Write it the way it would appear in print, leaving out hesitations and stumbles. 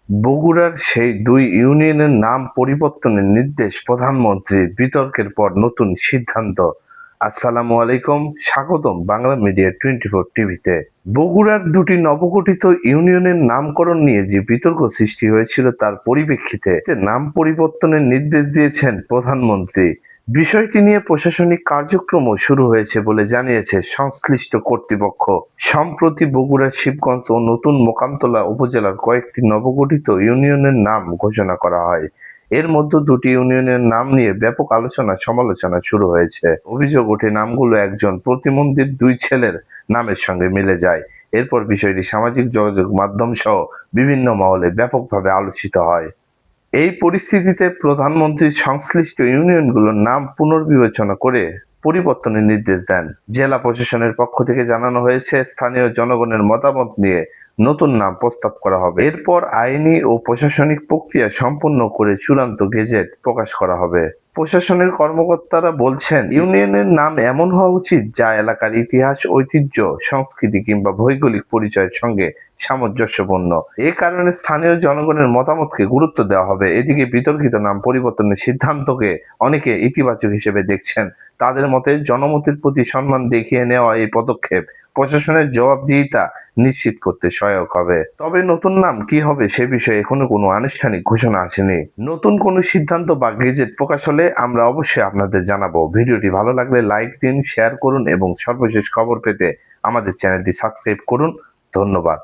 বগুড়ার সেই দুই ইউনিয়নের নাম পরিবর্তনের নির্দেশ প্রধানমন্ত্রীর, বিতর্কের পর নতুন সিদ্ধান্ত। আসসালামু আলাইকুম, স্বাগতম বাংলা মিডিয়া 24 টিভিতে। বগুড়ার দুটি নবগঠিত ইউনিয়নের নামকরণ নিয়ে যে বিতর্ক সৃষ্টি হয়েছিল তার পরিপ্রেক্ষিতে নাম পরিবর্তনের নির্দেশ দিয়েছেন প্রধানমন্ত্রী। বিষয়টি নিয়ে প্রশাসনিক কার্যক্রমও শুরু হয়েছে বলে জানিয়েছে সংশ্লিষ্ট কর্তৃপক্ষ। সম্প্রতি বগুড়ার শিবগঞ্জ ও নতুন মোকামতলা উপজেলার কয়েকটি নবগঠিত ইউনিয়নের নাম ঘোষণা করা হয়। এর মধ্যে দুটি ইউনিয়নের নাম নিয়ে ব্যাপক আলোচনা সমালোচনা শুরু হয়েছে। অভিযোগ ওঠে নামগুলো একজন প্রতিমন্ত্রীর দুই ছেলের নামের সঙ্গে মিলে যায়। এরপর বিষয়টি সামাজিক যোগাযোগ মাধ্যম সহ বিভিন্ন মহলে ব্যাপকভাবে আলোচিত হয়। এই পরিস্থিতিতে প্রধানমন্ত্রী সংশ্লিষ্ট ইউনিয়নগুলোর নাম পুনর্বিবেচনা করে পরিবর্তনের নির্দেশ দেন। জেলা প্রশাসনের পক্ষ থেকে জানানো হয়েছে, স্থানীয় জনগণের মতামত নিয়ে নতুন নাম প্রস্তাব করা হবে। এরপর আইনি ও প্রশাসনিক প্রক্রিয়া সম্পন্ন করে চূড়ান্ত গেজেট প্রকাশ করা হবে। প্রশাসনের কর্মকর্তারা বলছেন, ইউনিয়নের নাম এমন হওয়া উচিত যা এলাকার ইতিহাস, ঐতিহ্য, সংস্কৃতি কিংবা ভৌগোলিক পরিচয়ের সঙ্গে সামঞ্জস্যপূর্ণ। এ কারণে স্থানীয় জনগণের মতামতকে গুরুত্ব দেওয়া হবে। এদিকে বিতর্কিত নাম পরিবর্তনের সিদ্ধান্তকে অনেকে ইতিবাচক হিসেবে দেখছেন। তাদের মতে, জনমতের প্রতি সম্মান দেখিয়ে নেওয়া এই পদক্ষেপ প্রশাসনের জবাবদিহিতা নিশ্চিত করতে সহায়ক হবে। তবে নতুন নাম কি হবে সে বিষয়ে এখনো কোনো আনুষ্ঠানিক ঘোষণা আসেনি। নতুন কোনো সিদ্ধান্ত বা গেজেট প্রকাশ হলে আমরা অবশ্যই আপনাদের জানাবো। ভিডিওটি ভালো লাগলে লাইক দিন, শেয়ার করুন এবং সর্বশেষ খবর পেতে আমাদের চ্যানেলটি সাবস্ক্রাইব করুন। ধন্যবাদ।